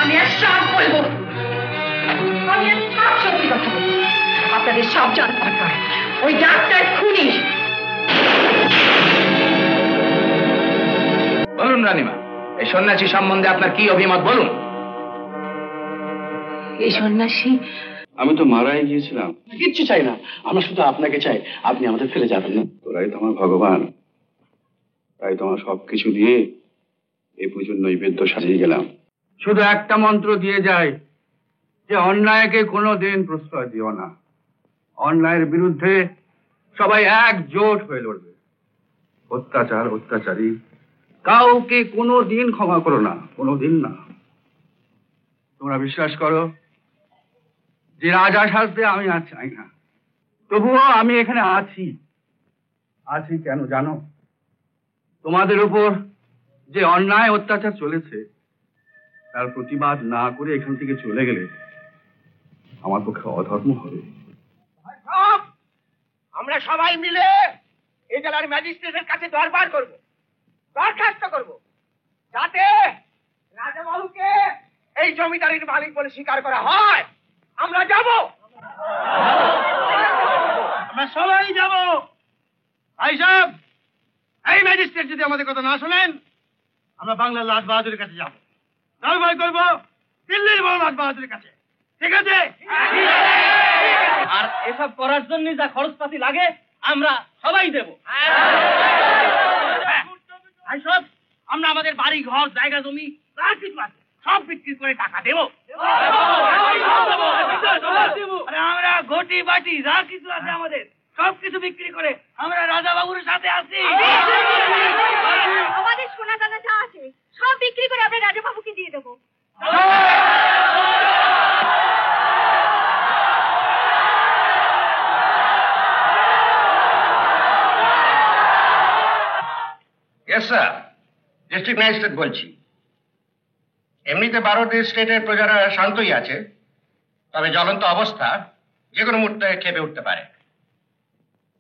আমি আর সব বলবো, আমি আর সব সত্যি কথা বলবো। আপনাদের সব জানা দরকার, ওই ডাক্তার খুনি। বলুন রানীমা, এই সন্ন্যাসী সম্বন্ধে আপনার কি অভিমত বলুন। এই সন্ন্যাসী? আমি তো মারাই গিয়েছিলাম, কিচ্ছু চাই না, আমরা শুধু আপনাকে চাই, আপনি আমাদের ফেলে যাবেন না। তোরাই তো আমার ভগবান, তাই তোমার সবকিছু দিয়ে এই পুজোর নৈবেদ্য সাজিয়ে গেলাম। শুধু একটা মন্ত্র দিয়ে যায় যে অন্যায়কে কোনোদিন প্রশ্রয় দিও না, অন্যায়ের বিরুদ্ধে সবাই একজোট হয়ে লড়বে। অত্যাচার অত্যাচারী কাউকে কোনোদিন ক্ষমা করো না, কোনোদিন না। তোমরা বিশ্বাস করো যে রাজা সাজতে আমি আর চাই না, তবুও আমি এখানে আছি। আছি কেন জানো? তোমাদের উপর যে অন্যায় অত্যাচার চলেছে তার প্রতিবাদ না করে এখান থেকে চলে গেলে আমার পক্ষে অধর্ম হবে। আমরা সবাই মিলে এই জেলার ম্যাজিস্ট্রেটের কাছে দরবার করব, দরখাস্ত করব, যাতে রাজাবাবুকে এই জমিদারির মালিক বলে স্বীকার করা হয়। আমরা যাব, আমরা সবাই যাব। ভাই সাহেব, এই ম্যাজিস্ট্রেট যদি আমাদের কথা না শোনেন, আমরা বাংলার লাট বাহাদুরের কাছে যাব, দরবার করব দিল্লির বড় লাট বাহাদুরের কাছে। ঠিক আছে? আর এসব করার জন্য যা খরচপাতি লাগে আমরা সবাই দেব। সব আমরা আমাদের বাড়ি ঘর জায়গা জমি যা কিছু আছে সব বিক্রি করে টাকা দেব। আমরা ঘটি বাটি যা কিছু আছে আমাদের সব কিছু বিক্রি করে আমরা রাজা বাবুর সাথে আছি। আমাদের সোনা দানা যা আছে সব বিক্রি করে আমরা রাজা বাবুকে দিয়ে দেবো। ইয়েস স্যার, ডিস্ট্রিক্ট ম্যাজিস্ট্রেট বলছি। এমনিতে ভারতের স্টেটের প্রজারা শান্তই আছে, তবে জ্বলন্ত অবস্থা যে কোনো মুহূর্তে খেপে উঠতে পারে।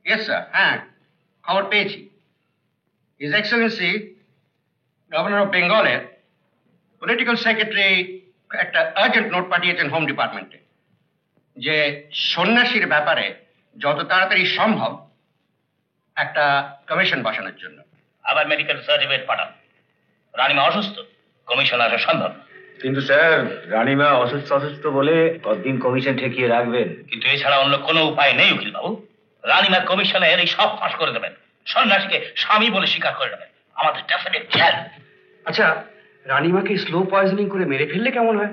ইয়েস স্যার, হ্যাঁ খবর পেয়েছি। হিজ এক্সেলেন্সি গভর্নর অফ বেঙ্গলের পলিটিক্যাল সেক্রেটারি একটা আর্জেন্ট নোট পাঠিয়েছেন হোম ডিপার্টমেন্টে যে সন্ন্যাসীর ব্যাপারে যত তাড়াতাড়ি সম্ভব একটা কমিশন বসানোর জন্য। আবার মেডিকেল সার্টিফিকেট পাঠান। রানীমা অসুস্থ, কমিশন আসা সম্ভব। কিন্তু স্যার, রানীমা অসুস্থ বলে কতদিন কমিশন ঠেকিয়ে রাখবেন? কিন্তু এছাড়া অন্য কোনো উপায় নেই উকিল বাবু। রানীমা কমিশনের এই সব ফাঁস করে দেবেন, সন্ন্যাসীকে স্বামী বলে স্বীকার করে দেবেন। আমাদের ডেফিনেট জেল। আচ্ছা, রানীমাকে স্লো পয়জনিং করে মেরে ফেললে কেমন হয়?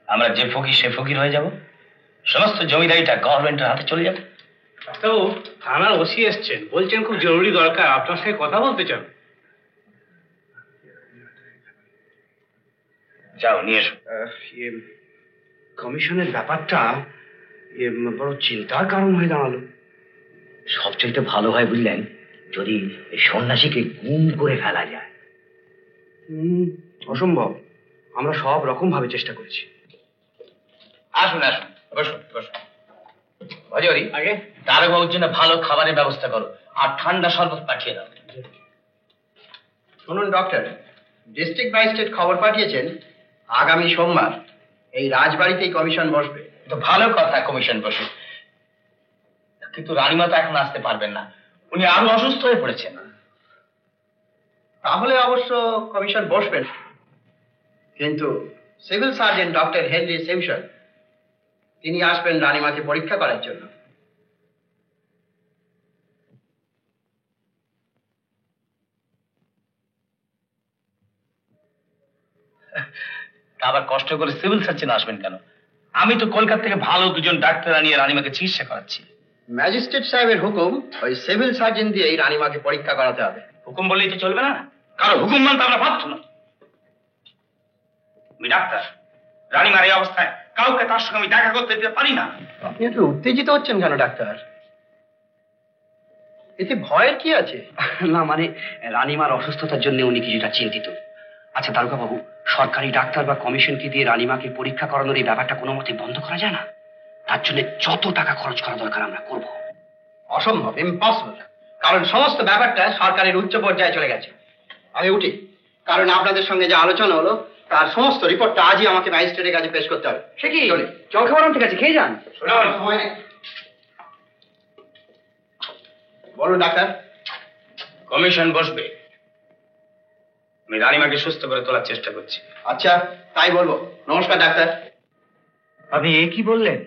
আমরা যে ফকির সে ফকির হয়ে যাব, সমস্ত জমিদারিটা গভর্নমেন্টের হাতে চলে যাবে। তো থানার ওসি এসছেন, বলছেন খুব জরুরি দরকার, আপনার সঙ্গে কথা বলতে চান। যাও নিয়ে এসো। কমিশনের ব্যাপারটা বড় চিন্তার কারণ হয়ে দাঁড়ালো। সবচেয়ে ভালো হয় বুঝলেন যদি এই সন্ন্যাসীকে গুম করে ফেলা যায়। অসম্ভব, আমরা সব রকম ভাবে চেষ্টা করেছি। আসুন আসুন, বসুন বসুন। অজয়রি, আগে দারোগাবুর জন্য ভালো খাবারের ব্যবস্থা করো আর ঠান্ডা শরবত পাঠিয়ে দাও। শুনুন ডক্টর, ডিস্ট্রিক্ট ম্যাজিস্ট্রেট খবর পাঠিয়েছেন আগামী সোমবার এই রাজবাড়িতেই কমিশন বসবে। তো ভালো কথা, কমিশন বসে। কিন্তু রানীমা তো এখন আসতে পারবেন না, উনি আরো অসুস্থ হয়ে পড়েছেন। তাহলে অবশ্য কমিশন বসবেন, কিন্তু civil surgeon doctor Henry Simpson তিনি আসবেন রানীমাকে পরীক্ষা করার জন্য। তা আবার কষ্ট করে সিভিল সার্জন আসবেন কেন? আমি তো কলকাতা থেকে ভালো দুজন ডাক্তার আনিয়ে রানীমাকে চিকিৎসা করাচ্ছি। ম্যাজিস্ট্রেট সাহেবের হুকুম, ওই সিভিল সার্জন দিয়ে এই রানীমাকে পরীক্ষা করাতে হবে। হুকুম বললেই তো চলবে না, কারো হুকুম মানতে আমরা বাধ্য না। আমি ডাক্তার, রানীমার এই অবস্থায় কাউকে তার সঙ্গে আমি দেখা করতে দিতে পারি না। আপনি একটু উত্তেজিত হচ্ছেন কেন ডাক্তার? এতে ভয়ের কি আছে? না মানে রানীমার অসুস্থতার জন্য উনি কিছুটা চিন্তিত। আচ্ছা দারোগা বাবু, সরকারি ডাক্তার বা কমিশনকে দিয়ে রানীমাকে পরীক্ষা করানোর এই ব্যাপারটা কোনো মতে বন্ধ করা যায় না? তার জন্য যত টাকা খরচ করা দরকার আমরা করব। অসম্ভব, ইম্পসিবল, কারণ সমস্ত ব্যাপারটা সরকারের উচ্চ পর্যায়ে চলে গেছে। আমি উঠি, কারণ আপনাদের সঙ্গে যে আলোচনা হলো তার সমস্ত রিপোর্টটা আজই আমাকে ম্যাজিস্ট্রেটের কাছে পেশ করতে হবে। সে কি জল খাবার ঠিক আছে, খেয়ে যান। বলুন ডাক্তার। কমিশন বসবে, আমি রানীমাকে সুস্থ করে তোলার চেষ্টা করছি। আচ্ছা তাই বলবো। নমস্কার ডাক্তার। আপনি এ কি বললেন?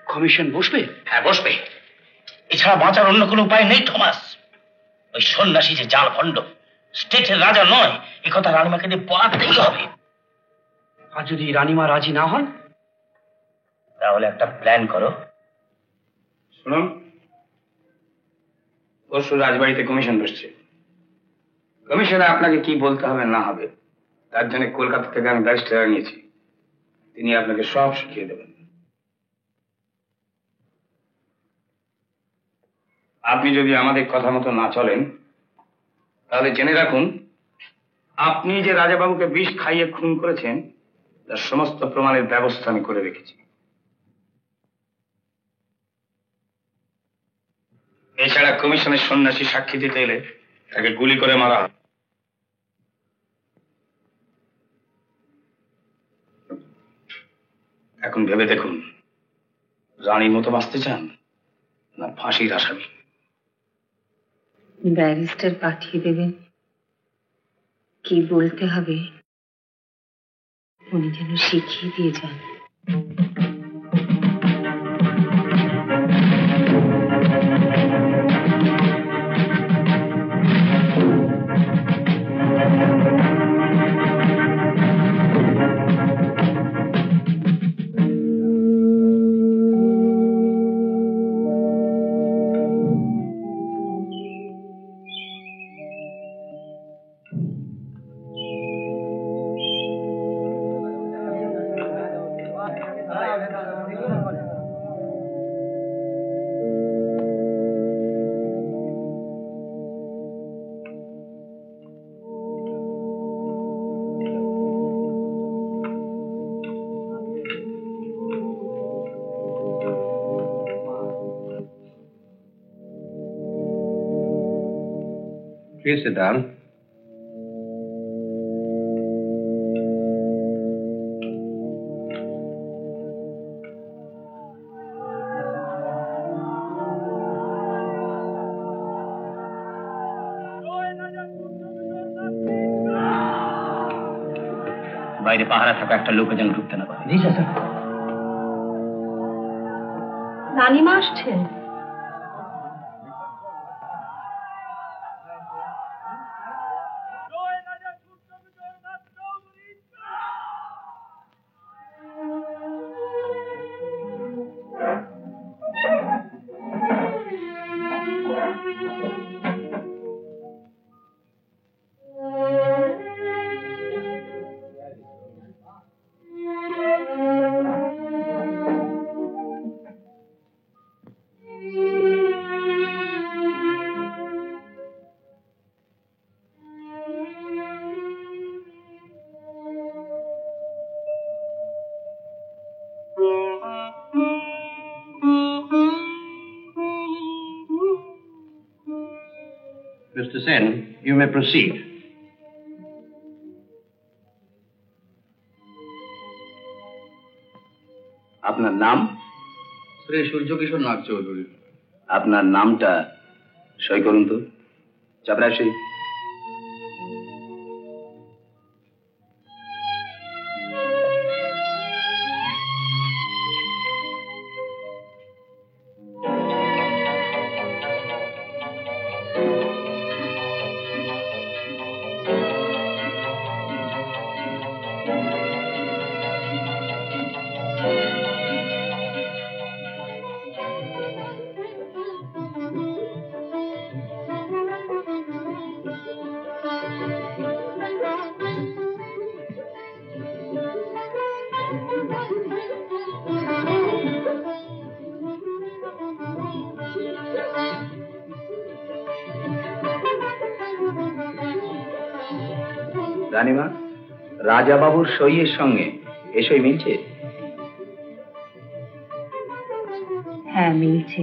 কমিশন বসবে? হ্যাঁ বসবে, এছাড়া বাঁচার অন্য কোনো উপায় নেই থমাস। ওই সন্ন্যাসী যে জাল ভণ্ড, স্টেটের রাজা নয়, এ কথা রানীমাকে দিয়ে বলাতেই হবে। আর যদি রানীমা রাজি না হন? তাহলে একটা প্ল্যান করো। শুনুন, পরশু রাজবাড়িতে কমিশন বসছে। কমিশনে আপনাকে কি বলতে হবে না হবে তার জন্য কলকাতা থেকে আমি ব্যারিস্টার নিয়েছি, তিনি আপনাকে সব শিখিয়ে দেবেন। আপনি যদি আমাদের কথা মতো না চলেন তাহলে জেনে রাখুন, আপনি যে রাজাবাবুকে বিষ খাইয়ে খুন করেছেন তার সমস্ত প্রমাণের ব্যবস্থা আমি করে রেখেছি। এছাড়া কমিশনের সন্ন্যাসী সাক্ষী দিতে এলে তাকে গুলি করে মারা হয়। এখন ভেবে দেখুন, রানীর মতো বাঁচতে চান না ফাঁসির আসামি? ব্যারিস্টার পাঠিয়ে দেবেন, কি বলতে হবে উনি যেন শিখিয়ে দিয়ে যান। Please sit down. বাইরে পাহারা থাকা একটা লোক যেন ঢুকতে না পারে। জি স্যার। রানীমা আসছেন। Mr. Sen, you may proceed. আপনার নাম? শ্রী সূর্যকিশোর নাগ চৌধুরী। আপনার নামটা সই করুন তো। চাপরাশি। রানীমা, রাজা বাবুর সইয়ের সঙ্গে এ সই মিলছে? হ্যাঁ মিলছে।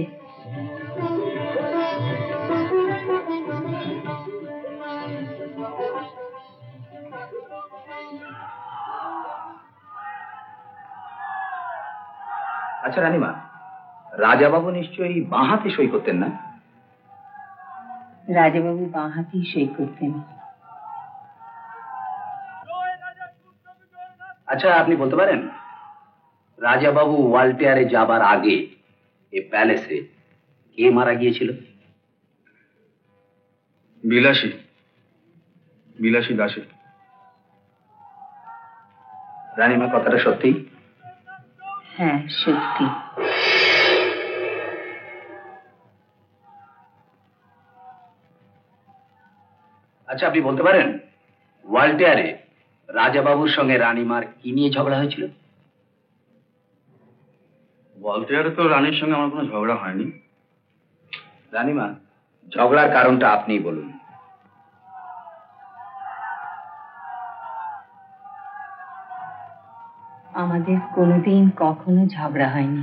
আচ্ছা রানীমা, রাজাবাবু নিশ্চয়ই বাঁ হাতে সই করতেন না? রাজাবাবু বাঁ হাতেই সই করতেন। আচ্ছা, আপনি বলতে পারেন রাজাবাবু ওয়ালটেয়ারে যাবার আগে এই প্যালেসে কে মারা গিয়েছিল? বিলাসী দাসী। রানীমা, কথাটা সত্যি? হ্যাঁ, সত্যি। আচ্ছা, আপনি বলতে পারেন ওয়ালটেয়ারে রাজাবাবুর সঙ্গে রানীমার কি নিয়ে ঝগড়া হয়েছিল? ওয়ালটেয়ারে তো রানীর সঙ্গে আমার কোনো ঝগড়া হয়নি। রানীমা, ঝগড়ার কারণটা আপনিই বলুন। আমাদের কোনোদিন কখনো ঝগড়া হয়নি।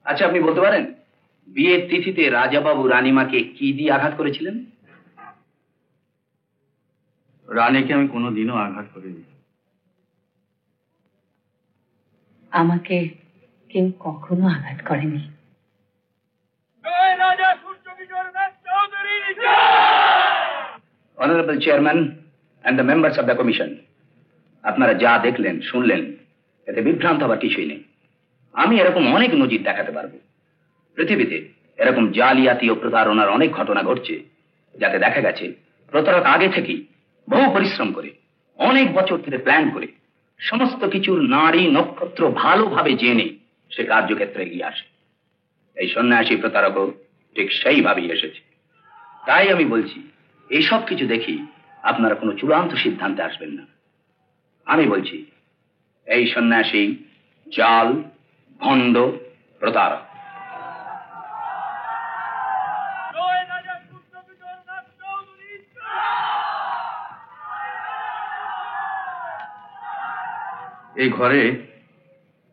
আচ্ছা, আপনি বলতে পারেন বিয়ের তিথিতে রাজাবাবু রানীমাকে কি দিয়ে আঘাত করেছিলেন? রানীকে আমি কোনোদিনও আঘাত করিনি। আমাকে কেউ কখনো আঘাত করেনি। Honourable chairman and the members of the commission, আপনারা যা দেখলেন শুনলেন এতে বিভ্রান্ত হবার কিছুই নেই। আমি এরকম অনেক নজির দেখাতে পারবো। পৃথিবীতে এরকম জালিয়াতি ও প্রতারণার অনেক ঘটনা ঘটছে, যাতে দেখা গেছে প্রতারক আগে থেকেই বহু পরিশ্রম করে, অনেক বছর ধরে প্ল্যান করে, সমস্ত কিছুর নারী নক্ষত্র ভালোভাবে জেনে সে কার্যক্ষেত্রে এগিয়ে আসে। এই সন্ন্যাসী প্রতারকও ঠিক সেইভাবেই এসেছে। তাই আমি বলছি, এইসব কিছু দেখি আপনারা কোনো চূড়ান্ত সিদ্ধান্তে আসবেন না। আমি বলছি, এই সন্ন্যাসী জাল, ভণ্ড, প্রতারক। এই ঘরে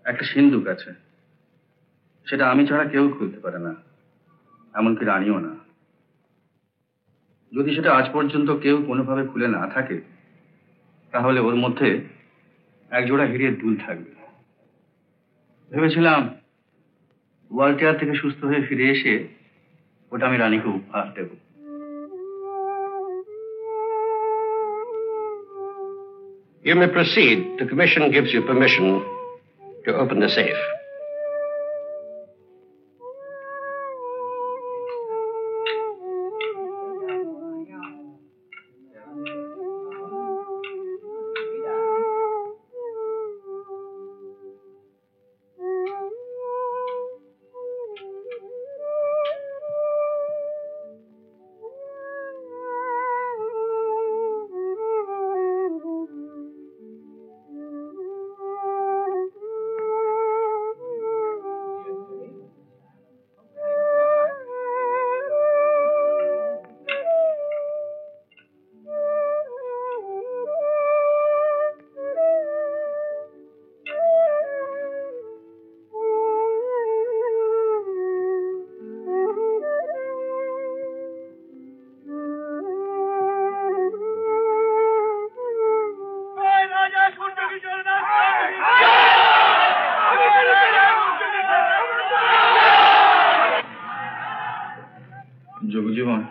একটা সিন্দুক আছে, সেটা আমি ছাড়া কেউ খুলতে পারে না, এমনকি রানীও না। যদি সেটা আজ পর্যন্ত কেউ কোনোভাবে খুলে না থাকে, তাহলে ওর মধ্যে একজোড়া হিরের দুল থাকবে। ভেবেছিলাম ওয়ালটেয়ার থেকে সুস্থ হয়ে ফিরে এসে ওটা আমি রানীকে উপহার দেব। You may proceed. The commission gives you permission to open the safe. যোগজীবন,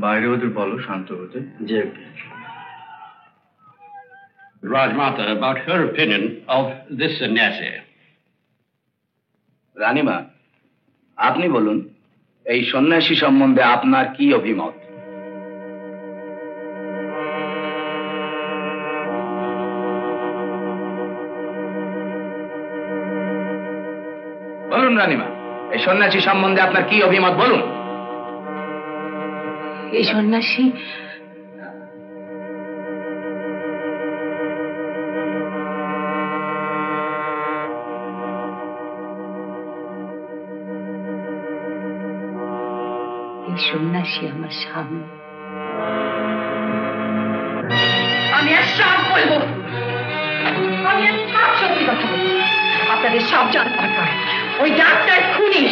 বাইরে ওদের বলো শান্ত হতে। Rajmata, about her opinion of this sannyasi. রানীমা, আপনি বলুন, এই সন্ন্যাসী সম্বন্ধে আপনার কি অভিমত? বলুন রানীমা, এই সন্ন্যাসী সম্বন্ধে আপনার কি অভিমত বলুন। এই সন্ন্যাসী আমার স্বামী। আমি আর সব বলবো, আমি আর সব সত্যি কথা বলবো। আপনাদের সব জানা দরকার, ওই ডাক্তার খুনি।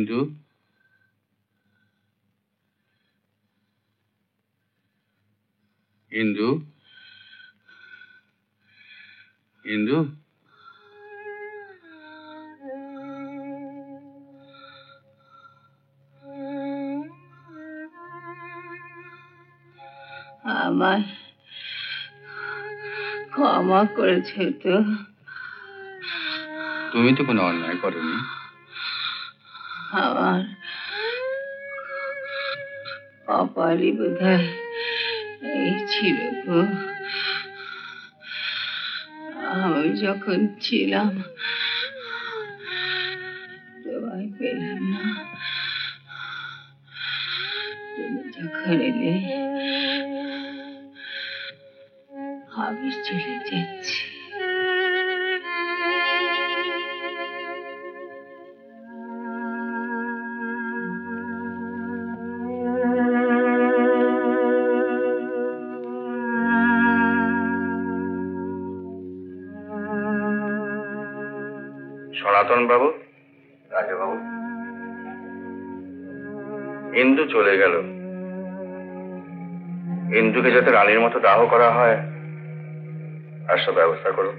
ইন্দু, ইন্দু, ইন্দু, আমায় ক্ষমা করেছে তো? তুমি তো কোনো অন্যায় করনি। আমার কপালই বোধহয় এই ছিল গো। আমি যখন ছিলাম তোমায় পেলাম না, তুমি যখন এলে আমি চলে যাচ্ছি। সনাতন বাবু, রাজাবাবু, ইন্দু চলে গেল। ইন্দুকে যাতে রানীর মতো দাহ করা হয় তার সব ব্যবস্থা করো।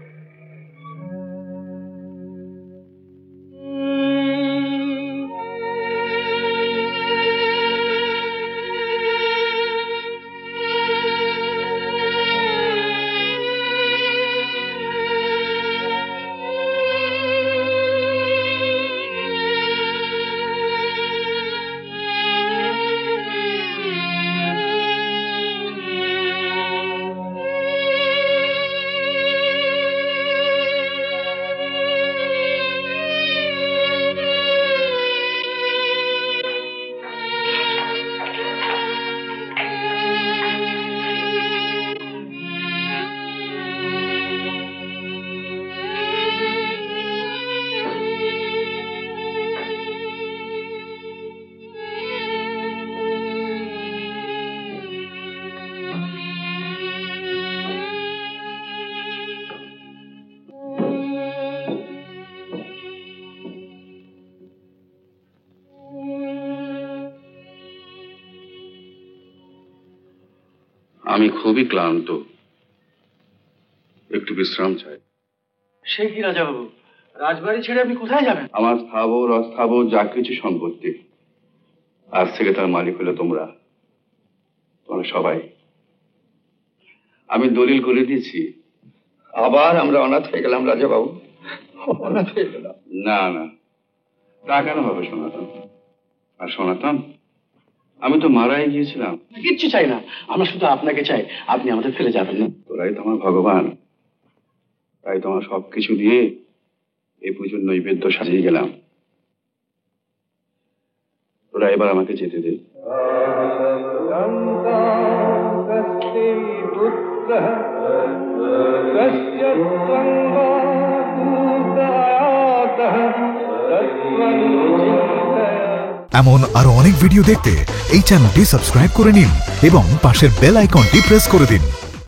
আমি খুবই ক্লান্ত, একটু বিশ্রাম চাই। সে কি রাজাবাবু, রাজবাড়ি ছেড়ে আপনি কোথায় যাবেন? আমার স্থাবর অস্থাবর যা কিছু সম্পত্তি, আজ থেকে তার মালিক হলো তোমরা সবাই। আমি দলিল করে দিয়েছি। আবার আমরা অনাথ হয়ে গেলাম রাজাবাবু, অনাথ হয়ে গেলাম। না না, তা কেন হবে সনাতন? আর সনাতন, আমি তো মারাই গিয়েছিলাম। কিচ্ছু চাই না, আমরা শুধু আপনাকে চাই, আপনি আমাদের ফেলে যাবেন না। তোরাই তো আমার ভগবান, তাই তোমার সবকিছু দিয়ে এই পুজোর নৈবেদ্য সাজিয়ে গেলাম। তোরা এবার আমাকে যেতে দে। এমন আরো অনেক ভিডিও দেখতে এই চ্যানেলটি সাবস্ক্রাইব করে নিন এবং পাশের বেল আইকনটি প্রেস করে দিন।